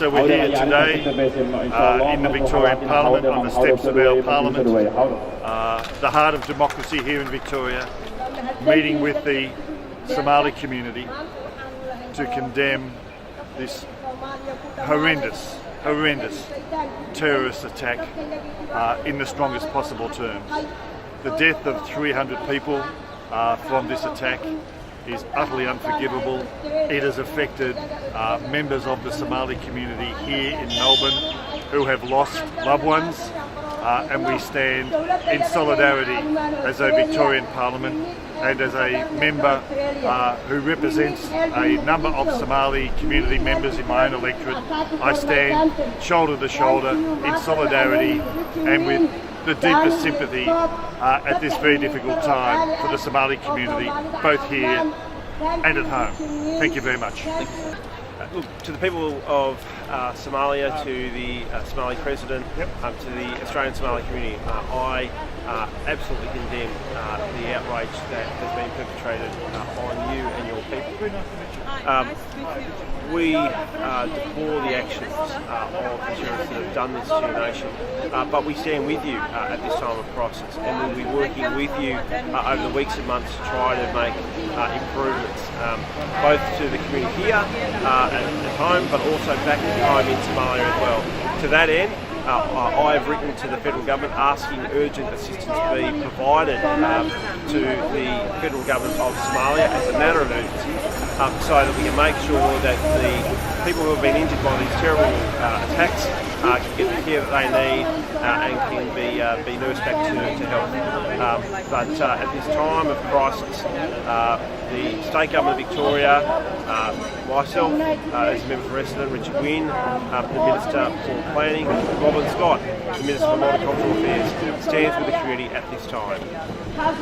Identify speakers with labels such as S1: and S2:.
S1: So we're here today in the Victorian Parliament, on the steps of our Parliament, the heart of democracy here in Victoria, meeting with the Somali community to condemn this horrendous terrorist attack in the strongest possible terms. The death of 300 people from this attack is utterly unforgivable. It has affected members of the Somali community here in Melbourne who have lost loved ones, and we stand in solidarity as a Victorian Parliament and as a member who represents a number of Somali community members in my own electorate. I stand shoulder to shoulder in solidarity and with the deepest sympathy at this very difficult time for the Somali community, both here and at home. Thank you very much.
S2: Look, to the people of Somalia, to the Somali President, to the Australian Somali community, I absolutely condemn the outrage that has been perpetrated on you and your people. We deplore the actions of the terrorists that have done this to your nation, but we stand with you at this time of crisis, and we'll be working with you over the weeks and months to try to make improvements, both to the community here at home, but also back home in Somalia as well. To that end, I have written to the federal government asking urgent assistance be provided to the federal government of Somalia as a matter of urgency, so that we can make sure that the people who have been injured by these terrible attacks can get the care that they need and can be nursed back to health. But at this time of crisis, the State Government of Victoria, myself as a member for Resident, Richard Wynne, the Minister for Planning, Robin Scott, the Minister for Multicultural Affairs, stands with the community at this time.